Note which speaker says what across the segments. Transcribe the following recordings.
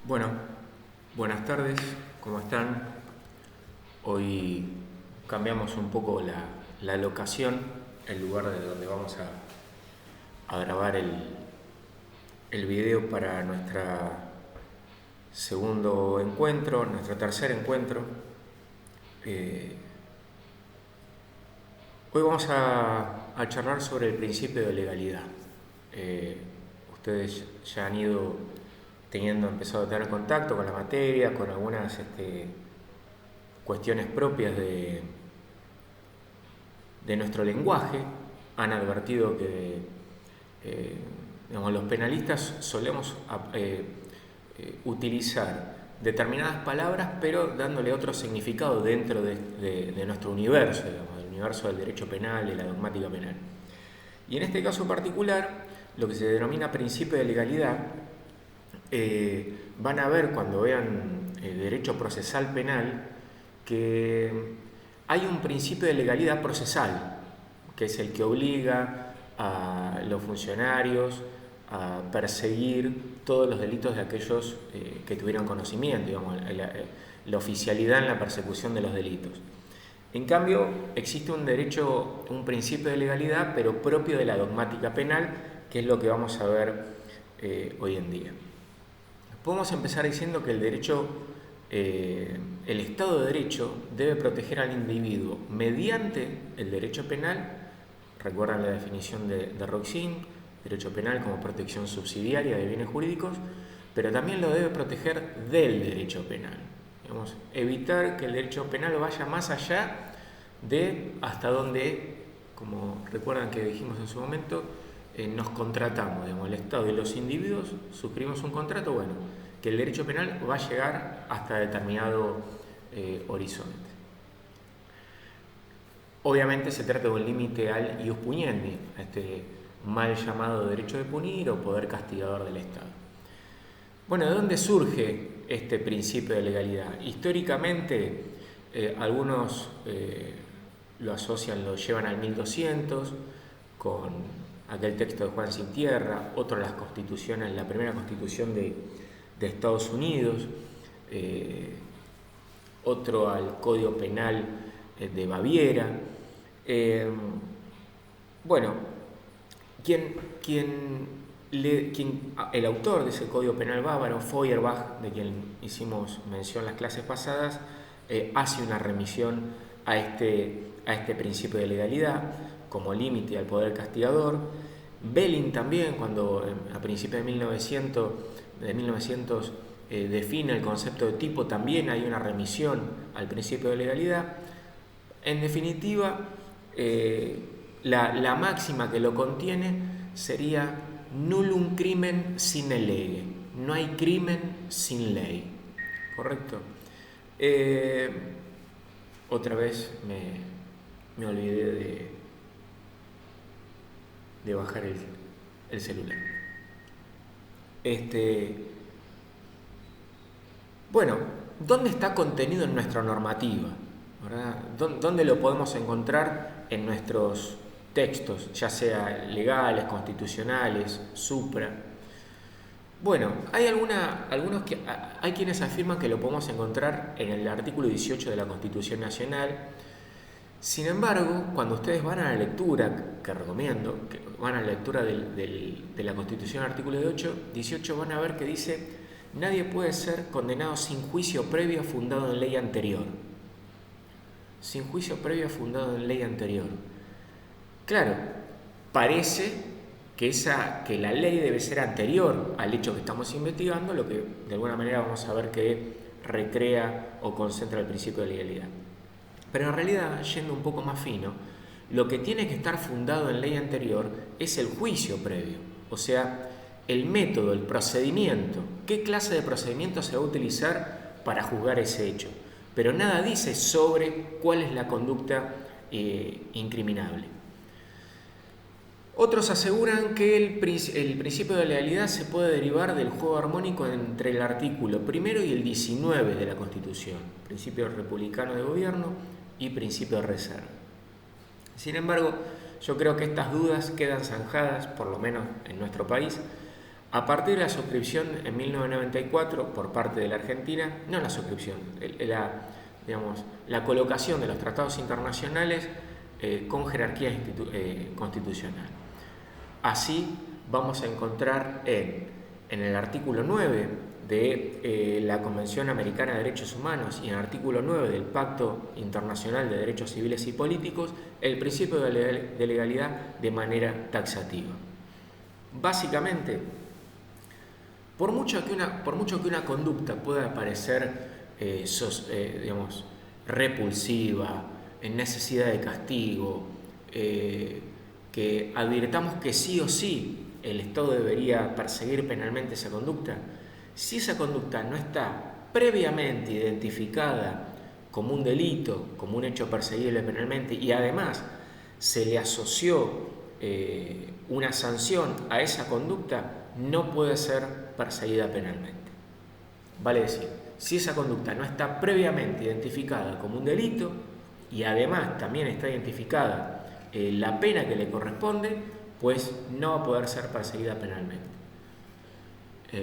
Speaker 1: Bueno, buenas tardes, ¿cómo están? Hoy cambiamos un poco la locación, el lugar de donde vamos a grabar el video para nuestro segundo encuentro, nuestro tercer encuentro. Hoy vamos a charlar sobre el principio de legalidad. Ustedes ya han empezado a tener contacto con la materia, con algunas cuestiones propias de nuestro lenguaje. Han advertido que los penalistas solemos utilizar determinadas palabras, pero dándole otro significado dentro de nuestro universo, del universo del derecho penal, de la dogmática penal. Y en este caso particular, lo que se denomina principio de legalidad, van a ver cuando vean derecho procesal penal que hay un principio de legalidad procesal, que es el que obliga a los funcionarios a perseguir todos los delitos de aquellos que tuvieron conocimiento, digamos, la oficialidad en la persecución de los delitos. En cambio, existe un principio de legalidad, pero propio de la dogmática penal, que es lo que vamos a ver hoy en día. Podemos empezar diciendo que el Estado de Derecho debe proteger al individuo mediante el derecho penal. Recuerdan la definición de Roxin, derecho penal como protección subsidiaria de bienes jurídicos, pero también lo debe proteger del derecho penal. Digamos, evitar que el derecho penal vaya más allá de hasta donde, como recuerdan que dijimos en su momento, nos contratamos, digamos, el Estado y los individuos suscribimos un contrato, bueno, que el derecho penal va a llegar hasta determinado horizonte. Obviamente se trata de un límite al ius puniendi, este mal llamado derecho de punir o poder castigador del Estado. Bueno, ¿de dónde surge este principio de legalidad? Históricamente, algunos lo asocian, lo llevan al 1200 con aquel texto de Juan Sin Tierra, otro a las constituciones, la primera constitución de Estados Unidos, otro al Código Penal de Baviera. El autor de ese Código Penal bávaro, Feuerbach, de quien hicimos mención en las clases pasadas, hace una remisión a este principio de legalidad como límite al poder castigador. Belling también, cuando a principios de 1900 define el concepto de tipo, también hay una remisión al principio de legalidad. En definitiva, la máxima que lo contiene sería nullum crimen sine lege. No hay crimen sin ley. ¿Correcto? Otra vez me olvidé de bajar el celular. Bueno, ¿dónde está contenido en nuestra normativa? ¿Verdad? ¿Dónde lo podemos encontrar en nuestros textos, ya sea legales, constitucionales, supra? Bueno, hay quienes afirman que lo podemos encontrar en el artículo 18 de la Constitución Nacional. Sin embargo, cuando ustedes van a la lectura, que recomiendo, que van a la lectura de la Constitución, artículo 18, van a ver que dice: nadie puede ser condenado sin juicio previo fundado en ley anterior. Sin juicio previo fundado en ley anterior. Claro, parece que la ley debe ser anterior al hecho que estamos investigando, lo que de alguna manera vamos a ver que recrea o concentra el principio de legalidad. Pero en realidad, yendo un poco más fino, lo que tiene que estar fundado en ley anterior es el juicio previo, o sea, el método, el procedimiento, qué clase de procedimiento se va a utilizar para juzgar ese hecho. Pero nada dice sobre cuál es la conducta incriminable. Otros aseguran que el principio de legalidad se puede derivar del juego armónico entre el artículo 1 y el 19 de la Constitución, principio republicano de gobierno y principio de reserva. Sin embargo, yo creo que estas dudas quedan zanjadas, por lo menos en nuestro país, A partir de la suscripción en 1994 por parte de la Argentina, no la suscripción, la colocación de los tratados internacionales con jerarquía constitucional. Así vamos a encontrar en el artículo 9 de la Convención Americana de Derechos Humanos y en el artículo 9 del Pacto Internacional de Derechos Civiles y Políticos el principio de legalidad de manera taxativa. Básicamente, por mucho que una conducta pueda parecer repulsiva, en necesidad de castigo, que advirtamos que sí o sí el Estado debería perseguir penalmente esa conducta, si esa conducta no está previamente identificada como un delito, como un hecho perseguible penalmente, y además se le asoció una sanción a esa conducta, no puede ser perseguida penalmente. Vale decir, si esa conducta no está previamente identificada como un delito y además también está identificada la pena que le corresponde, pues no va a poder ser perseguida penalmente.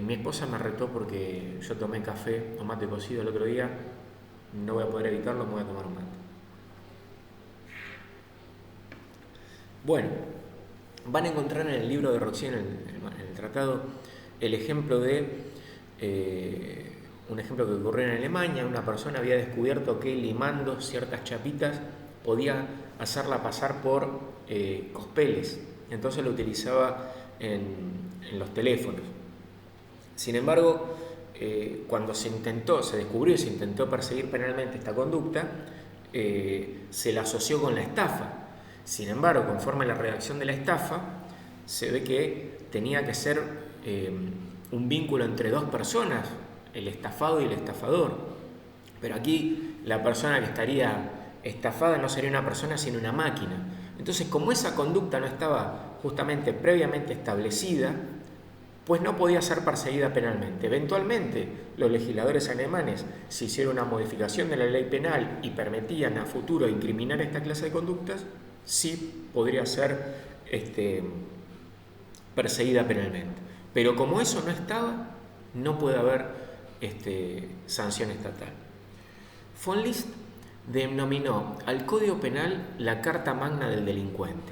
Speaker 1: Mi esposa me retó porque yo tomé café o mate cocido el otro día, no voy a poder evitarlo, me voy a tomar un mate. Bueno, van a encontrar en el libro de Roxy, en el tratado, el ejemplo de un ejemplo que ocurrió en Alemania. Una persona había descubierto que limando ciertas chapitas podía hacerla pasar por cospeles, entonces lo utilizaba en los teléfonos. Sin embargo, cuando se descubrió y se intentó perseguir penalmente esta conducta, se la asoció con la estafa. Sin embargo, conforme a la redacción de la estafa, se ve que tenía que ser un vínculo entre dos personas, el estafado y el estafador. Pero aquí la persona que estaría estafada no sería una persona sino una máquina. Entonces, como esa conducta no estaba justamente previamente establecida, pues no podía ser perseguida penalmente. Eventualmente, los legisladores alemanes se hicieron una modificación de la ley penal y permitían a futuro incriminar esta clase de conductas, sí podría ser perseguida penalmente. Pero como eso no estaba, no puede haber sanción estatal. Von List denominó al Código Penal la Carta Magna del delincuente.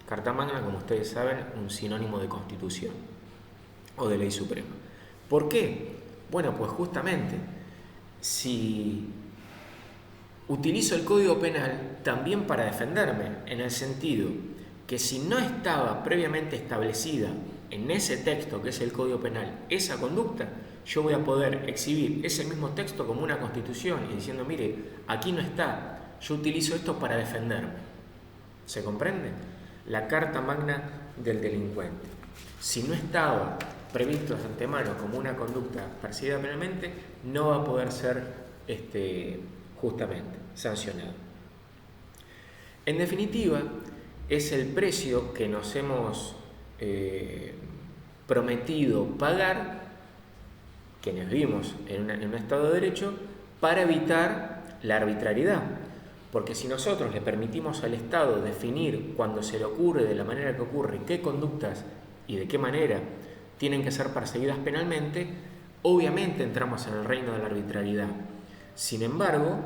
Speaker 1: Carta Magna, como ustedes saben, un sinónimo de Constitución o de Ley Suprema. ¿Por qué? Bueno, pues justamente, si utilizo el Código Penal también para defenderme, en el sentido que si no estaba previamente establecida en ese texto que es el Código Penal esa conducta, yo voy a poder exhibir ese mismo texto como una constitución y diciendo, mire, aquí no está, yo utilizo esto para defenderme. ¿Se comprende? La Carta Magna del delincuente. Si no estaba previsto de antemano como una conducta perseguida penalmente, no va a poder ser justamente sancionado. En definitiva, es el precio que nos hemos prometido pagar, quienes vivimos en un Estado de Derecho, para evitar la arbitrariedad. Porque si nosotros le permitimos al Estado definir cuando se le ocurre, de la manera que ocurre, qué conductas y de qué manera tienen que ser perseguidas penalmente, obviamente entramos en el reino de la arbitrariedad. Sin embargo,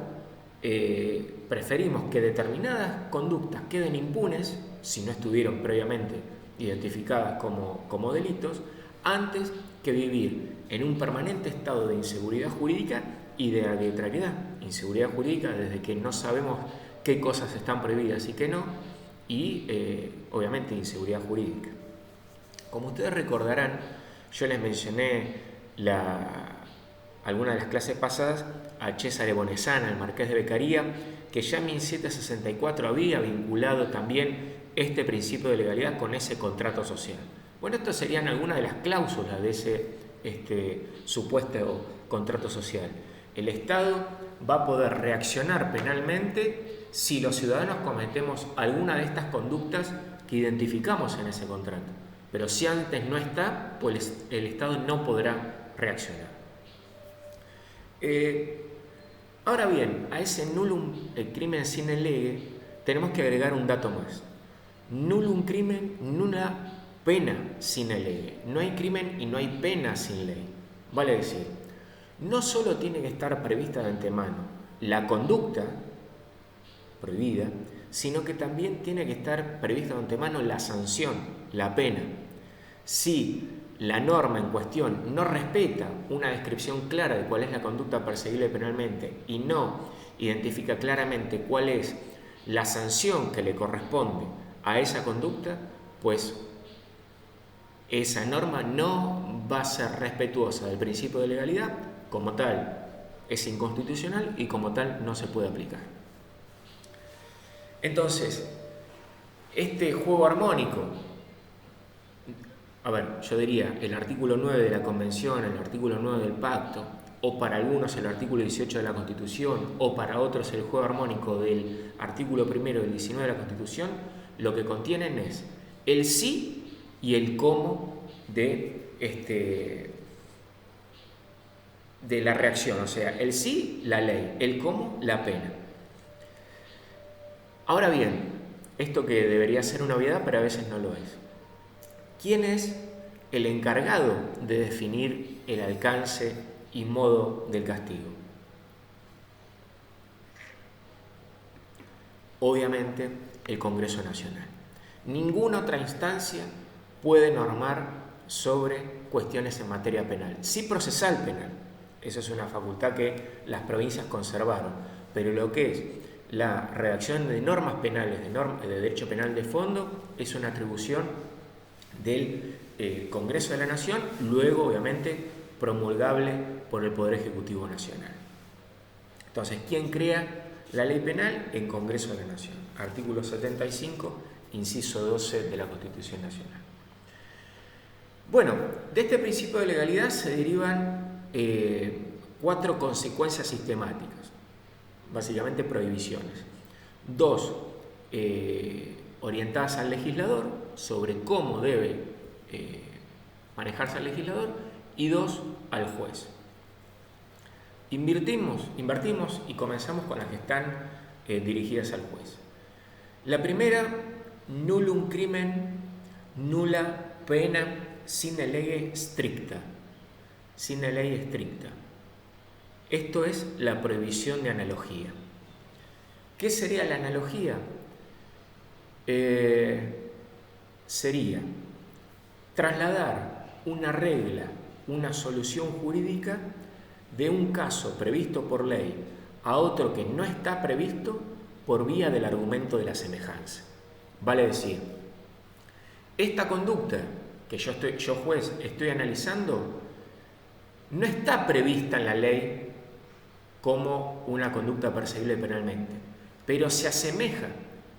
Speaker 1: preferimos que determinadas conductas queden impunes, si no estuvieron previamente identificadas como delitos, antes que vivir en un permanente estado de inseguridad jurídica y de arbitrariedad. Inseguridad jurídica desde que no sabemos qué cosas están prohibidas y qué no, y obviamente inseguridad jurídica. Como ustedes recordarán, yo les mencioné algunas de las clases pasadas a Cesare Bonesana, el marqués de Beccaria, que ya en 1764 había vinculado también este principio de legalidad con ese contrato social. Bueno, estas serían algunas de las cláusulas de ese supuesto contrato social. El Estado va a poder reaccionar penalmente si los ciudadanos cometemos alguna de estas conductas que identificamos en ese contrato. Pero si antes no está, pues el Estado no podrá reaccionar. Ahora bien, a ese nullum crimen sine lege tenemos que agregar un dato más. Nullum crimen nulla pena sine lege. No hay crimen y no hay pena sin ley. Vale decir, no solo tiene que estar prevista de antemano la conducta prohibida, sino que también tiene que estar prevista de antemano la sanción, la pena. Si la norma en cuestión no respeta una descripción clara de cuál es la conducta perseguible penalmente y no identifica claramente cuál es la sanción que le corresponde a esa conducta, pues esa norma no va a ser respetuosa del principio de legalidad, como tal es inconstitucional y como tal no se puede aplicar. Entonces, este juego armónico, yo diría el artículo 9 de la Convención, el artículo 9 del Pacto, o para algunos el artículo 18 de la Constitución, o para otros el juego armónico del artículo 1 del 19 de la Constitución, lo que contienen es el sí y el cómo de la reacción, o sea, el sí, la ley, el cómo, la pena. Ahora bien, esto que debería ser una obviedad, pero a veces no lo es. ¿Quién es el encargado de definir el alcance y modo del castigo? Obviamente, el Congreso Nacional. Ninguna otra instancia puede normar sobre cuestiones en materia penal. Sí procesal penal, eso es una facultad que las provincias conservaron, pero lo que es la redacción de normas penales, de derecho penal de fondo, es una atribución del Congreso de la Nación, luego obviamente promulgable por el Poder Ejecutivo Nacional. Entonces, ¿quién crea la ley penal? El Congreso de la Nación. Artículo 75, inciso 12 de la Constitución Nacional. Bueno, de este principio de legalidad se derivan 4 consecuencias sistemáticas, básicamente prohibiciones. 2 orientadas al legislador sobre cómo debe manejarse el legislador, y 2 al juez. Invertimos y comenzamos con las que están dirigidas al juez. La primera, nullum crimen, nulla pena sine lege stricta. Sine ley estricta. Esto es la prohibición de analogía. ¿Qué sería la analogía? Sería trasladar una regla, una solución jurídica de un caso previsto por ley a otro que no está previsto por vía del argumento de la semejanza. Vale decir, esta conducta que yo juez estoy analizando no está prevista en la ley como una conducta perseguible penalmente, pero se asemeja,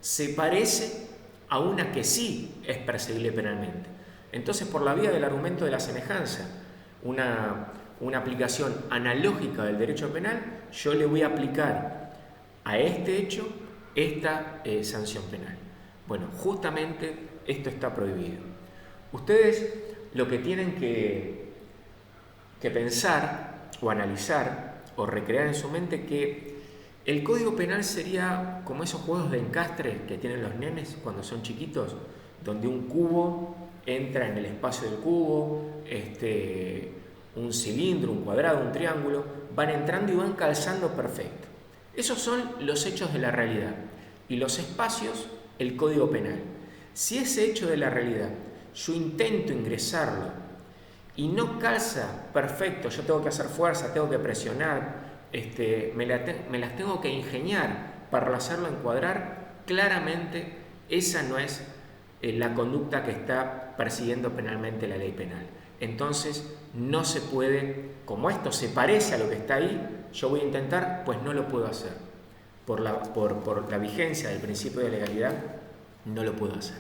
Speaker 1: se parece a una que sí es perseguible penalmente. Entonces, por la vía del argumento de la semejanza, una aplicación analógica del derecho penal, yo le voy a aplicar a este hecho esta sanción penal. Bueno, justamente esto está prohibido. Ustedes lo que tienen que pensar o analizar o recrear en su mente que el Código Penal sería como esos juegos de encastre que tienen los nenes cuando son chiquitos, donde un cubo entra en el espacio del cubo, un cilindro, un cuadrado, un triángulo, van entrando y van calzando perfecto. Esos son los hechos de la realidad y los espacios, el Código Penal. Si ese hecho de la realidad yo intento ingresarlo y no calza perfecto, yo tengo que hacer fuerza, tengo que presionar, me las tengo que ingeniar para hacerlo encuadrar, claramente esa no es la conducta que está persiguiendo penalmente la ley penal. Entonces no se puede, como esto se parece a lo que está ahí, yo voy a intentar, pues no lo puedo hacer. Por la vigencia del principio de legalidad, no lo puedo hacer.